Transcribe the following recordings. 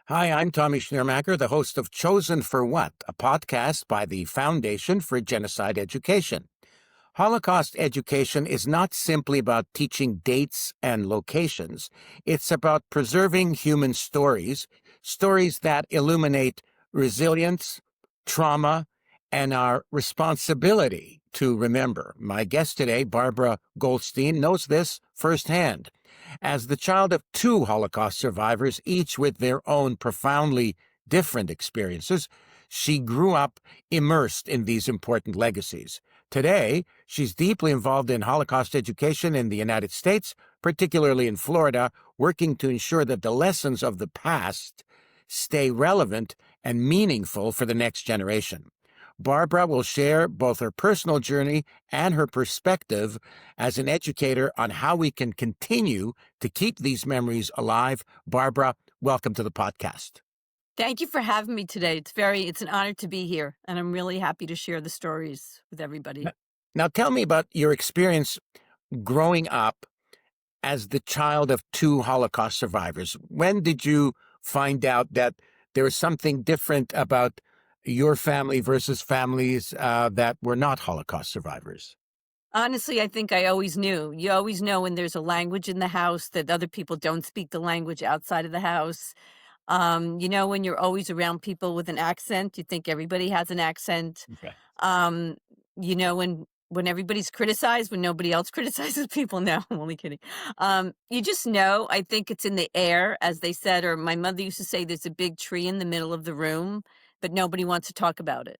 Hi, I'm Tommy Schnurmacher, the host of Chosen for What, a podcast by the Foundation for Genocide Education. Holocaust education is not simply about teaching dates and locations. It's about preserving human stories, stories that illuminate resilience, trauma, and our responsibility to remember. My guest today, Barbara Goldstein, knows this firsthand. As the child of two Holocaust survivors, each with their own profoundly different experiences, she grew up immersed in these important legacies. Today, she's deeply involved in Holocaust education in the United States, particularly in Florida, working to ensure that the lessons of the past stay relevant and meaningful for the next generation. Barbara will share both her personal journey and her perspective as an educator on how we can continue to keep these memories alive. Barbara, welcome to the podcast. Thank you for having me today. It's an honor to be here, and I'm really happy to share the stories with everybody. Now, tell me about your experience growing up as the child of two Holocaust survivors. When did you find out that there was something different about your family versus families that were not Holocaust survivors? Honestly, I think I always knew. You always know when there's a language in the house that other people don't speak the language outside of the house. When you're always around people with an accent, you think everybody has an accent. Okay. Um, when everybody's criticized, when nobody else criticizes people. No, I'm only kidding. You just know. I think it's in the air, as they said, or my mother used to say, there's a big tree in the middle of the room, but nobody wants to talk about it.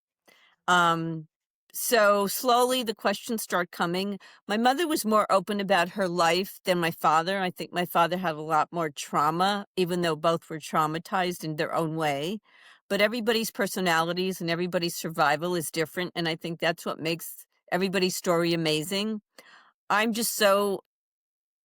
Um, so slowly the questions start coming. My mother was more open about her life than my father. I think my father had a lot more trauma, even though both were traumatized in their own way. But everybody's personalities and everybody's survival is different. And I think that's what makes everybody's story amazing. I'm just so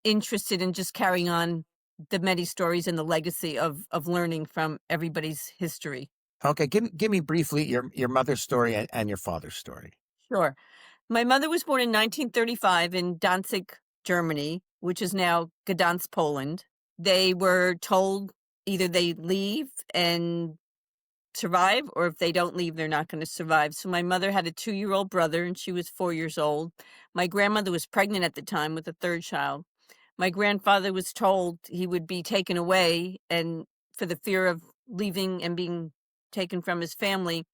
interested in just carrying on the many stories and the legacy of learning from everybody's history. Okay, give me briefly your mother's story and your father's story. Sure. My mother was born in 1935 in Danzig, Germany, which is now Gdansk, Poland. They were told either they leave and survive, or if they don't leave, they're not going to survive. So my mother had a 2-year-old brother, and she was 4 years old. My grandmother was pregnant at the time with a third child. My grandfather was told he would be taken away, and for the fear of leaving and being taken from his family,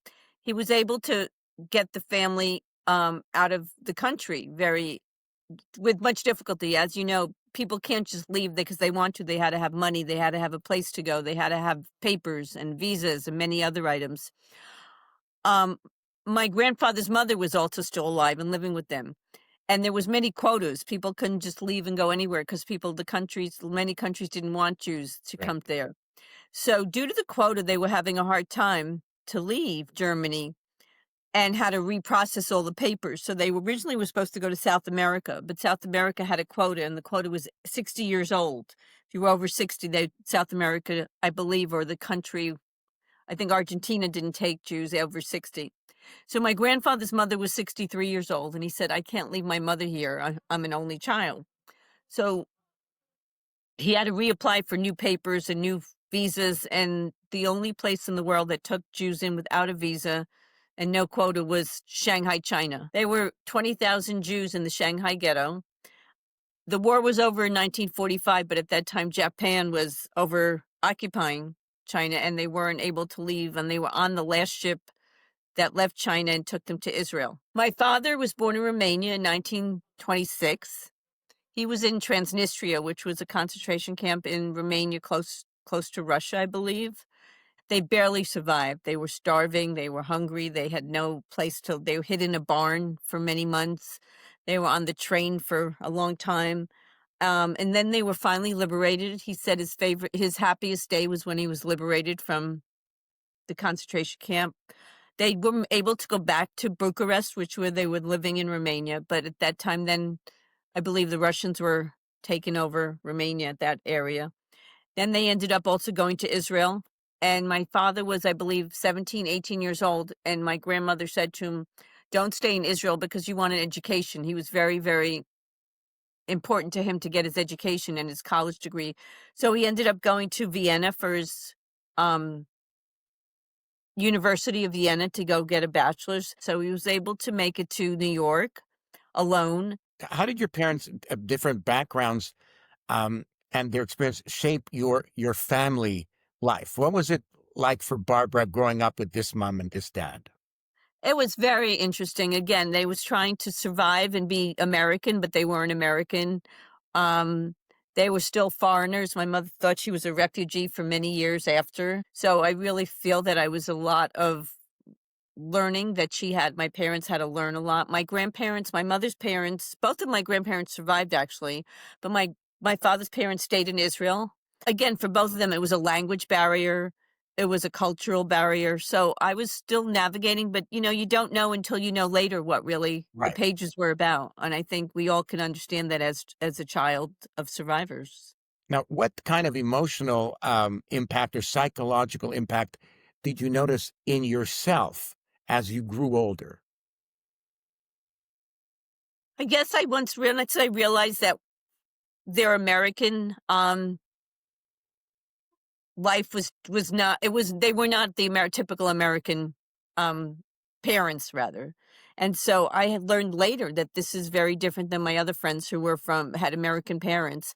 he was able to get the family out of the country with much difficulty. As you know, people can't just leave because they want to. They had to have money. They had to have a place to go. They had to have papers and visas and many other items. Um, my grandfather's mother was also still alive and living with them. And there was many quotas. People couldn't just leave and go anywhere because many countries didn't want Jews to Right. come there. So due to the quota, they were having a hard time to leave Germany and had to reprocess all the papers. So they originally were supposed to go to South America, but South America had a quota, and the quota was 60 years old. If you were over 60, South America, I believe, or the country, I think Argentina didn't take Jews over 60. So my grandfather's mother was 63 years old, and he said, I can't leave my mother here. I'm an only child. So he had to reapply for new papers and new visas, and the only place in the world that took Jews in without a visa and no quota was Shanghai, China. There were 20,000 Jews in the Shanghai ghetto. The war was over in 1945, but at that time, Japan was over occupying China, and they weren't able to leave, and they were on the last ship that left China and took them to Israel. My father was born in Romania in 1926. He was in Transnistria, which was a concentration camp in Romania, close to Russia, I believe. They barely survived. They were starving. They were hungry. They had no place to, they were hid in a barn for many months. They were on the train for a long time. And then they were finally liberated. He said his happiest day was when he was liberated from the concentration camp. They were able to go back to Bucharest, where they were living in Romania. But at that time, then I believe the Russians were taking over Romania, that area. Then they ended up also going to Israel. And my father was, I believe, 17, 18 years old. And my grandmother said to him, don't stay in Israel because you want an education. He was very, very important to him to get his education and his college degree. So he ended up going to Vienna for his um, University of Vienna to go get a bachelor's. So he was able to make it to New York alone. How did your parents, different backgrounds, um, and their experience shape your family life? What was it like for Barbara growing up with this mom and this dad? It was very interesting. Again, they was trying to survive and be American, but they weren't American. Um, they were still foreigners. My mother thought she was a refugee for many years after. So I really feel that I was a lot of learning that my parents had to learn a lot. My grandparents, my mother's parents, both of my grandparents survived actually, but my father's parents stayed in Israel. Again, for both of them, it was a language barrier. It was a cultural barrier. So I was still navigating, but you don't know until you know later what really the Right. pages were about. And I think we all can understand that as a child of survivors. Now, what kind of emotional impact or psychological impact did you notice in yourself as you grew older? I guess once I realized that they're American. Life was not it was they were not the typical American, um, parents rather, and so I had learned later that this is very different than my other friends who had American parents,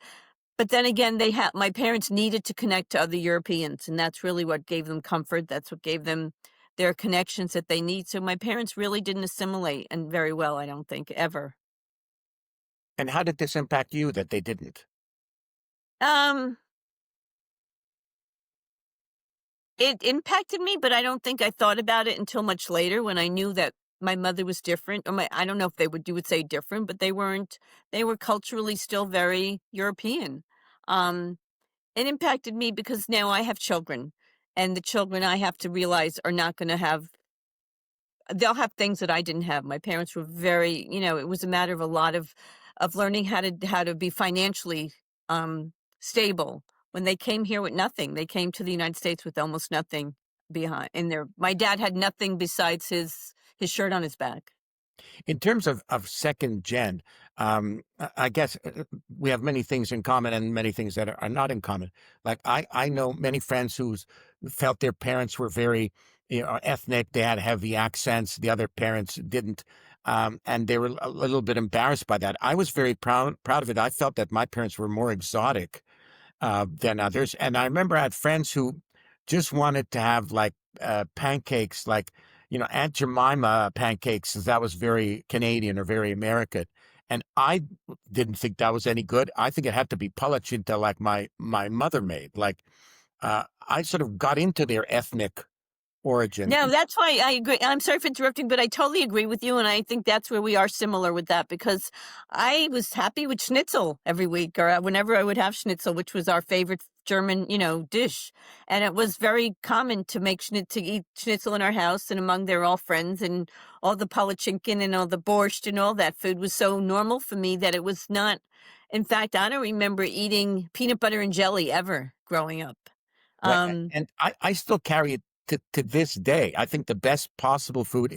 but then again, my parents needed to connect to other Europeans, and that's really what gave them comfort, that's what gave them their connections that they need, so my parents really didn't assimilate, and very well, I don't think, ever. And how did this impact you that they didn't? Um It impacted me, but I don't think I thought about it until much later when I knew that my mother was different, or I don't know if you would say different, but they were culturally still very European. Um, it impacted me because now I have children, and the children I have to realize are not gonna have they'll have things that I didn't have. My parents were it was a matter of a lot of learning how to be financially stable. When they came here with nothing, they came to the United States with almost nothing behind in their my dad had nothing besides his shirt on his back. In terms of second gen, I guess we have many things in common and many things that are not in common. Like I know many friends who felt their parents were very ethnic. They had heavy accents. The other parents didn't. And they were a little bit embarrassed by that. I was very proud of it. I felt that my parents were more exotic than others. And I remember I had friends who just wanted to have like pancakes, like, Aunt Jemima pancakes, 'cause that was very Canadian or very American. And I didn't think that was any good. I think it had to be palachinta like my mother made. Like, I sort of got into their ethnic origin. No, that's why I agree. I'm sorry for interrupting, but I totally agree with you, and I think that's where we are similar with that because I was happy with schnitzel every week or whenever I would have schnitzel, which was our favorite German, dish. And it was very common to to eat schnitzel in our house and among they're all friends and all the palatschinken and all the borscht and all that food was so normal for me that it was not. In fact, I don't remember eating peanut butter and jelly ever growing up. Right. Um, And I still carry it to this day. I think the best possible food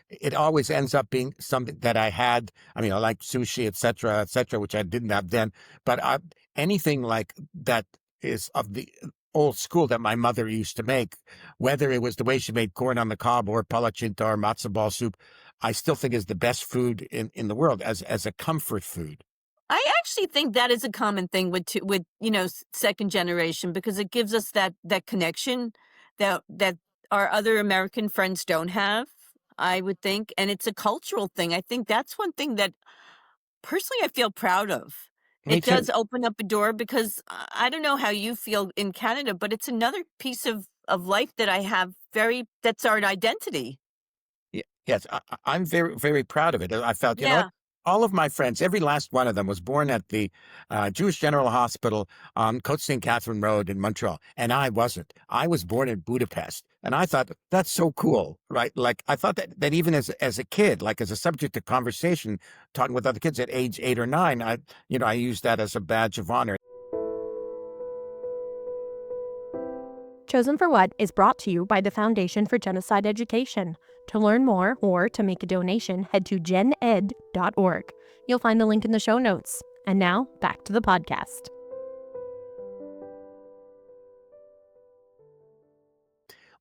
it always ends up being something that I had. I mean, I like sushi, et cetera, which I didn't have then. But anything like that is of the old school that my mother used to make, whether it was the way she made corn on the cob or palachinta or matzo ball soup, I still think is the best food in the world as a comfort food. I actually think that is a common thing with second generation because it gives us that connection that our other American friends don't have. I would think, and it's a cultural thing. I think that's one thing that personally I feel proud of. Me It does too. open up a door because I don't know how you feel in Canada, but it's another piece of life that I have that's our identity. Yes, I'm very, very proud of it. I felt, you know what? Yeah. All of my friends, every last one of them was born at the Jewish General Hospital on Côte St. Catherine Road in Montreal. And I wasn't. I was born in Budapest. And I thought, that's so cool, right? Like, I thought that even as a kid, like as a subject of conversation, talking with other kids at age 8 or 9, I used that as a badge of honor. Chosen for What is brought to you by the Foundation for Genocide Education. To learn more or to make a donation, head to gened.org. You'll find the link in the show notes. And now, back to the podcast.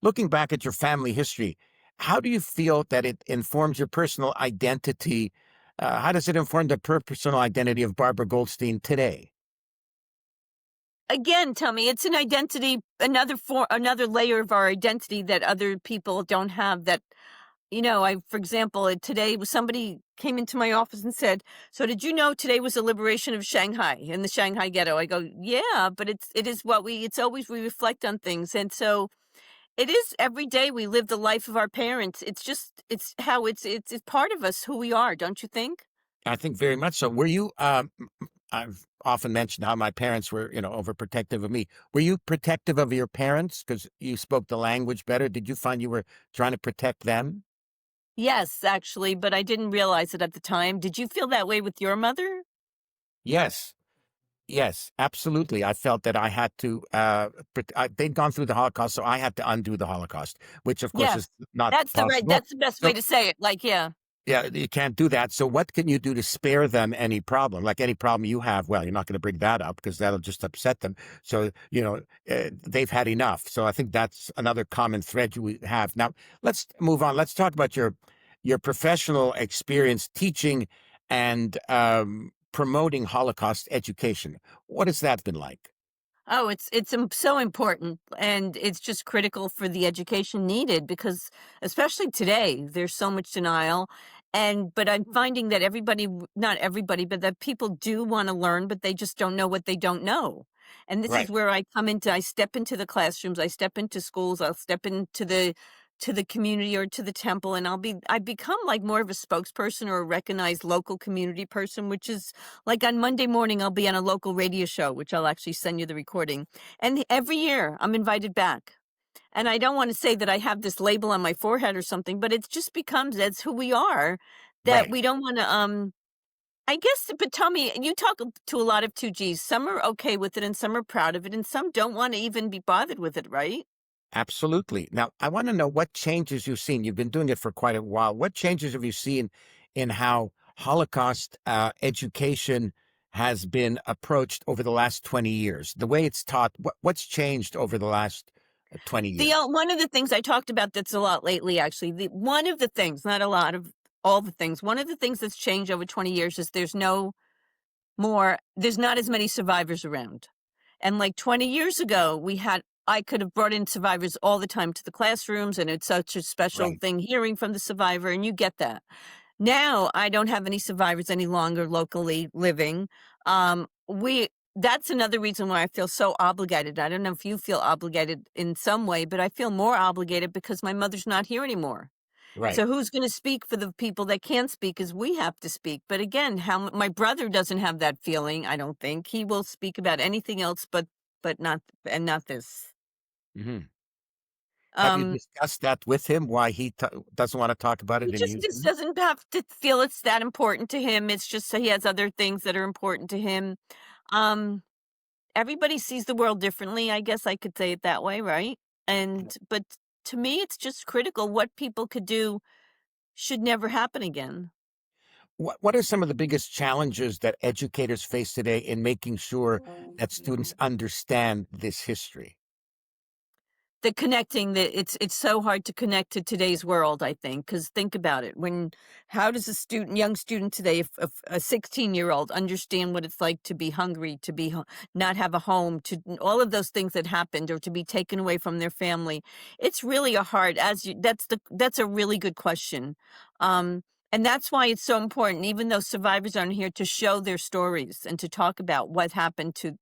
Looking back at your family history, how do you feel that it informs your personal identity? How does it inform the personal identity of Barbara Goldstein today? Again, tell me, it's an identity, another layer of our identity that other people don't have. That for example, today was somebody came into my office and said, "So did you know today was the liberation of Shanghai in the Shanghai ghetto?" I go, "Yeah, but it is what we. It's always we reflect on things, and so it is every day we live the life of our parents. It's how it's part of us, who we are, don't you think?" I think very much so. Were you? I've often mentioned how my parents were, overprotective of me. Were you protective of your parents because you spoke the language better? Did you find you were trying to protect them? Yes, actually, but I didn't realize it at the time. Did you feel that way with your mother? Yes. Yes, absolutely. I felt that I had to, they'd gone through the Holocaust, so I had to undo the Holocaust, which of course Yes. is not possible. That's the best way So, to say it. Like, yeah. yeah, you can't do that. So what can you do to spare them any problem? Like any problem you have, well, you're not going to bring that up because that'll just upset them. So, they've had enough. So I think that's another common thread we have. Now, let's move on. Let's talk about your professional experience teaching and promoting Holocaust education. What has that been like? Oh, so important, and it's just critical for the education needed because, especially today, there's so much denial. But I'm finding that not everybody, but that people do want to learn, but they just don't know what they don't know. And this is Right. where I step into the classrooms, I step into schools, I'll step into the community or to the temple, and I become like more of a spokesperson or a recognized local community person, which is like on Monday morning, I'll be on a local radio show, which I'll actually send you the recording. And every year I'm invited back. And I don't want to say that I have this label on my forehead or something, but it just becomes that's who we are, that Right. we don't want to I guess, but tell me, you talk to a lot of 2Gs. Some are okay with it and some are proud of it and some don't want to even be bothered with it, right? Absolutely. Now, I want to know what changes you've seen. You've been doing it for quite a while. What changes have you seen in how Holocaust education has been approached over the last 20 years? The way it's taught, what's changed over the last 20 years? One of the things I talked about that's a lot lately, actually, one of the things, not a lot of all the things, one of the things that's changed over 20 years is there's not as many survivors around. And like 20 years ago, I could have brought in survivors all the time to the classrooms, and it's such a special Right. thing hearing from the survivor, and you get that. Now, I don't have any survivors any longer locally living. We That's another reason why I feel so obligated. I don't know if you feel obligated in some way, but I feel more obligated because my mother's not here anymore. Right. So who's going to speak for the people that can't speak? Is we have to speak. But again, my brother doesn't have that feeling. I don't think he will speak about anything else, not this. Hmm. Have you Um, discussed that with him? Why he doesn't want to talk about it he and just you just do? doesn't have to feel it's that important to him. It's just that he has other things that are important to him. Um, Everybody sees the world differently. I guess I could say it that way, right? But to me, it's just critical. What people could do should never happen again. What are some of the biggest challenges that educators face today in making sure that students understand this history? The connecting that it's so hard to connect to today's world, I think, because think about it. How does young student today, if a 16-year-old understand what it's like to be hungry, to not have a home, to all of those things that happened, or to be taken away from their family? It's really a hard, that's a really good question. And that's why it's so important, even though survivors aren't here, to show their stories and to talk about what happened to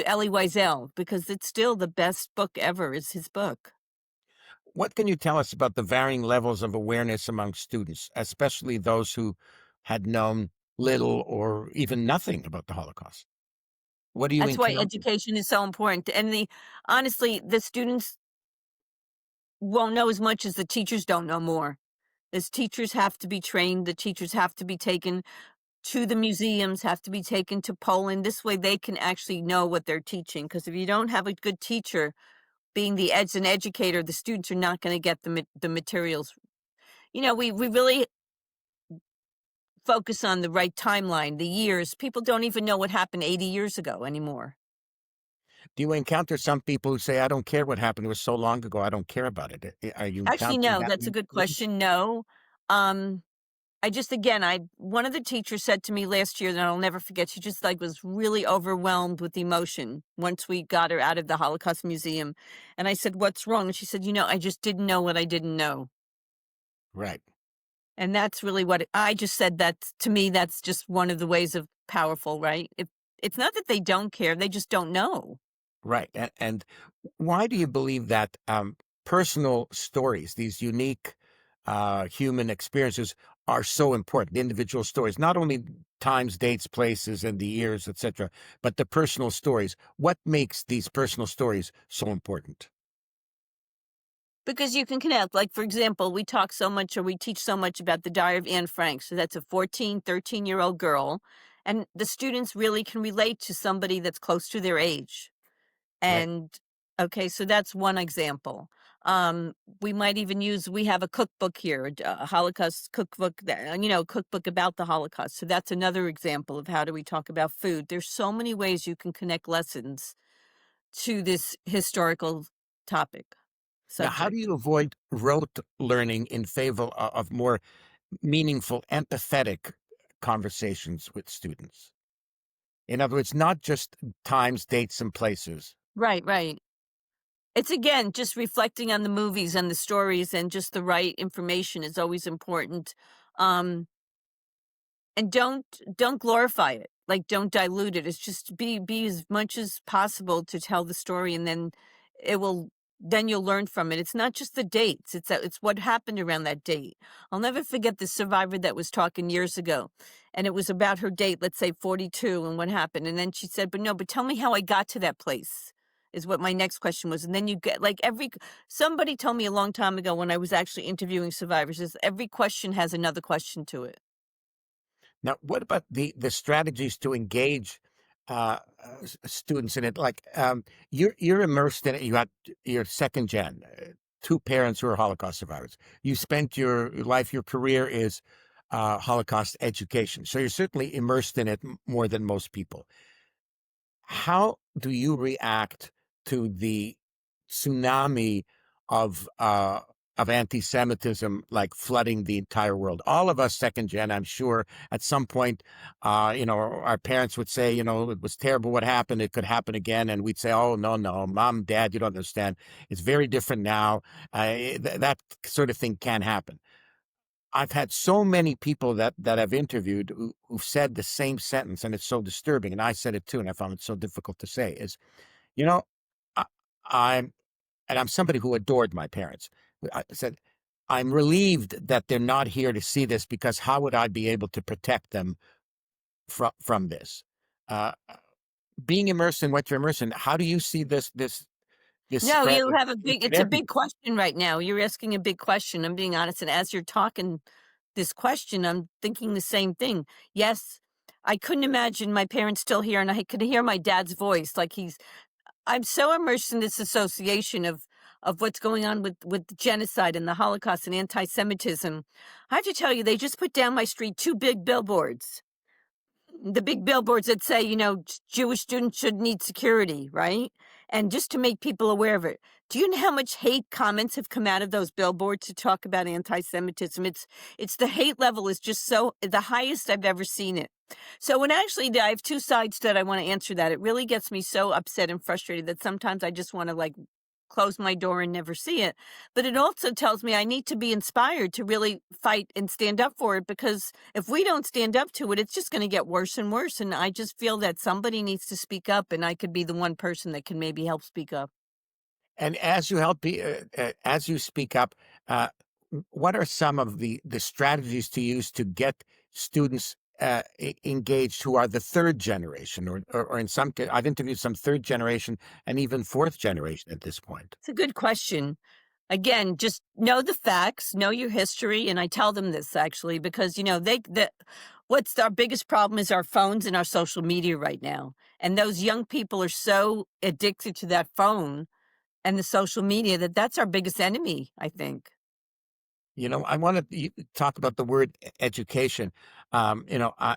Elie Wiesel, because it's still the best book ever is his book. What can you tell us about the varying levels of awareness among students, especially those who had known little or even nothing about the Holocaust? What do you That's why encounter? education is so important, and honestly, the students won't know as much as the teachers don't know more. As teachers have to be trained, the teachers have to be taken to the museums, have to be taken to Poland. This way they can actually know what they're teaching, because if you don't have a good teacher being as an educator, the students are not gonna get the materials. We really focus on the right timeline, the years. People don't even know what happened 80 years ago anymore. Do you encounter some people who say, "I don't care what happened, it was so long ago, I don't care about it." Are you Actually, encountering no, that that's a many good students? question. No. Um, I just again, I one of the teachers said to me last year that I'll never forget. She just like was really overwhelmed with emotion once we got her out of the Holocaust Museum. And I said, "What's wrong?" And she said, I just didn't know what I didn't know." Right, And that's really what I just said. That to me, that's just one of the ways of powerful, right? If it's not that they don't care, they just don't know. right, and why do you believe that, personal stories, these unique, human experiences are so important? Individual stories, not only times, dates, places, and the years, etcetera, but the personal stories. What makes these personal stories so important? Because you can connect. Like, for example, we talk so much or we teach so much about the Diary of Anne Frank. So that's a 14, 13-year-old girl. And the students really can relate to somebody that's close to their age. Right. And okay, so that's one example. We might even we have a cookbook here, a Holocaust cookbook, cookbook about the Holocaust. So that's another example of how do we talk about food. There's so many ways you can connect lessons to this historical topic, Now, how do subject. you avoid rote learning in favor of more meaningful, empathetic conversations with students? In other words, not just times, dates, and places. Right, right. It's again just reflecting on the movies and the stories and just the right information is always important. Um, and don't glorify it. Like don't dilute it. It's just be as much as possible to tell the story and it will then you'll learn from it. It's not just the dates. It's what happened around that date. I'll never forget the survivor that was talking years ago. And it was about her date, let's say 42 and what happened. And then she said, "But no, but tell me how I got to that place." Is what my next question was. And then you get like somebody told me a long time ago when I was actually interviewing survivors is every question has another question to it. Now, what about the strategies to engage students in it? Like, you're immersed in it. You had your second gen, two parents who are Holocaust survivors. You spent your life, your career is Holocaust education, so you're certainly immersed in it more than most people. How do you react to the tsunami of uh, of anti-Semitism, like flooding the entire world? All of us, second gen, I'm sure, at some point, our parents would say, it was terrible what happened. It could happen again, and we'd say, oh no, no, mom, dad, you don't understand. It's very different now. That sort of thing can happen. I've had so many people that I've interviewed who've said the same sentence, and it's so disturbing. And I said it too, and I found it so difficult to say. Is you know, I, I'm I'm somebody who adored my parents. I said I'm relieved that they're not here to see this because how would I be able to protect them from this? Uh, Being immersed in what you're immersed in, how do you see this No, spread you of have a hate big in it's a big everywhere? question right now. You're asking a big question. I'm being honest. And as you're talking this question, I'm thinking the same thing. Yes, I couldn't imagine my parents still here and I could hear my dad's voice. I'm so immersed in this association of what's going on with genocide and the Holocaust and anti-Semitism. I have to tell you, they just put down my street two big billboards, the big billboards that say, Jewish students should need security, right? And just to make people aware of it. Do you know how much hate comments have come out of those billboards to talk about anti-Semitism? It's the hate level is just so the highest I've ever seen it. So when actually I have two sides that I want to answer that. It really gets me so upset and frustrated that sometimes I just want to like close my door and never see it. But it also tells me I need to be inspired to really fight and stand up for it because if we don't stand up to it, it's just going to get worse and worse. And I just feel that somebody needs to speak up, and I could be the one person that can maybe help speak up. And as you as you speak up, uh, what are some of the strategies to use to get students engaged who are the third generation, or in some case, I've interviewed some third generation and even fourth generation at this point. It's a good question. Again, just know the facts, know your history, and I tell them this actually because what's our biggest problem is our phones and our social media right now. And those young people are so addicted to that phone and the social media that's our biggest enemy, I think. I want to talk about the word education. I'm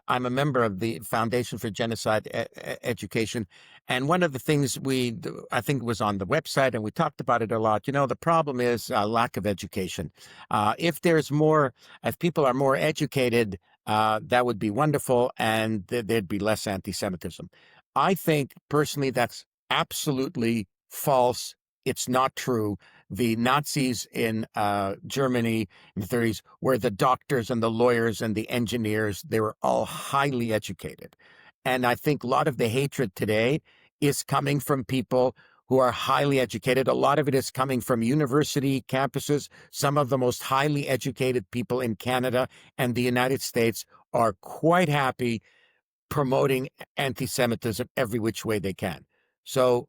a member of the Foundation for Genocide Education. And one of the things I think it was on the website, and we talked about it a lot. The problem is lack of education. If people are more educated, that would be wonderful, and there'd be less anti-Semitism. I think personally that's absolutely false. It's not true. The Nazis in Germany in the 30s were the doctors and the lawyers and the engineers. They were all highly educated. And I think a lot of the hatred today is coming from people who are highly educated. A lot of it is coming from university campuses. Some of the most highly educated people in Canada and the United States are quite happy promoting anti-Semitism every which way they can. So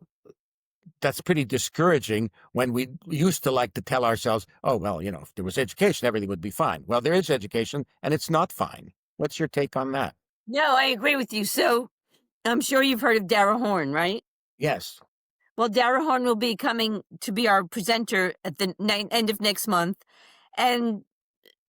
that's pretty discouraging when we used to like to tell ourselves, oh, well, if there was education, everything would be fine. Well, there is education, and it's not fine. What's your take on that? No, I agree with you. So I'm sure you've heard of Dara Horn, right? Yes. Well, Dara Horn will be coming to be our presenter at the end of next month. And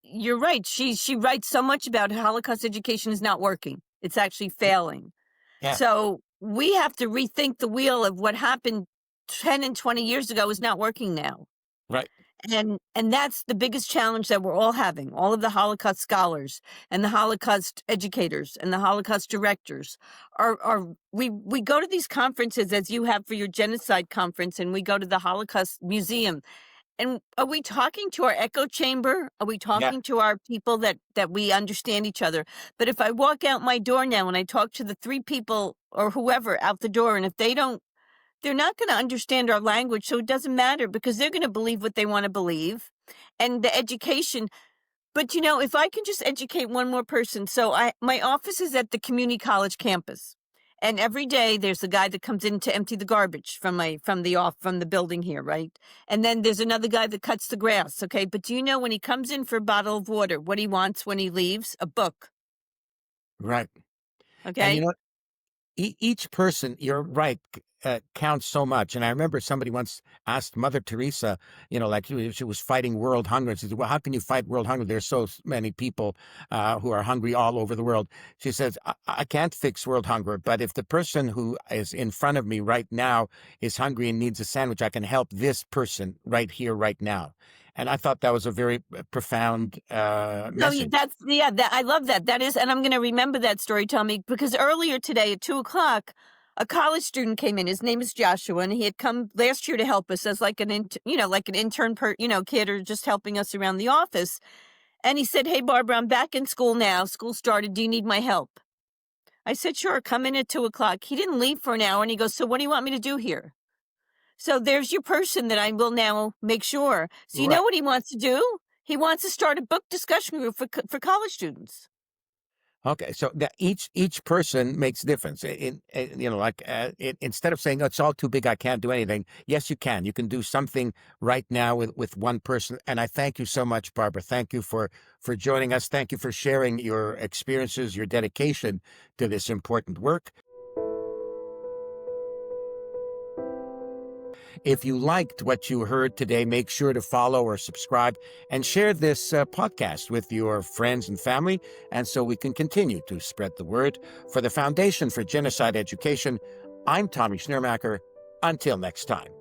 you're right. She writes so much about Holocaust education is not working. It's actually failing. Yeah. So we have to rethink the wheel of what happened 10 and 20 years ago is not working now. Right. And that's the biggest challenge that we're all having. All of the Holocaust scholars and the Holocaust educators and the Holocaust directors we go to these conferences, as you have for your genocide conference, and we go to the Holocaust Museum. And are we talking to our echo chamber? Are we talking to our people that we understand each other? But if I walk out my door now and I talk to the 3 people or whoever out the door, and if they're not going to understand our language, so it doesn't matter because they're going to believe what they want to believe. And the education, but if I can just educate one more person. So my office is at the community college campus. And every day there's a guy that comes in to empty the garbage from the building here, right? And then there's another guy that cuts the grass, okay? But do you know when he comes in for a bottle of water, what he wants when he leaves? A book. Right. Okay? And each person, you're right, counts so much. And I remember somebody once asked Mother Teresa, like she was fighting world hunger. And she said, well, how can you fight world hunger? There's so many people who are hungry all over the world. She says, I can't fix world hunger, but if the person who is in front of me right now is hungry and needs a sandwich, I can help this person right here, right now. And I thought that was a very profound message. I love that. That is, and I'm going to remember that story, Tommy, because earlier today at 2:00, a college student came in. His name is Joshua, and he had come last year to help us as like an intern, kid, or just helping us around the office. And he said, "Hey, Barbara, I'm back in school now. School started. Do you need my help?" I said, "Sure. Come in at 2:00. He didn't leave for an hour, and he goes, "So what do you want me to do here?" So there's your person that I will now make sure. So you know what he wants to do? He wants to start a book discussion group for college students. Okay, so that each person makes a difference. Instead of saying, oh, it's all too big, I can't do anything. Yes, you can. You can do something right now with one person. And I thank you so much, Barbara. Thank you for joining us. Thank you for sharing your experiences, your dedication to this important work. If you liked what you heard today, make sure to follow or subscribe and share this podcast with your friends and family, and so we can continue to spread the word. For the Foundation for Genocide Education, I'm Tommy Schnurmacher. Until next time.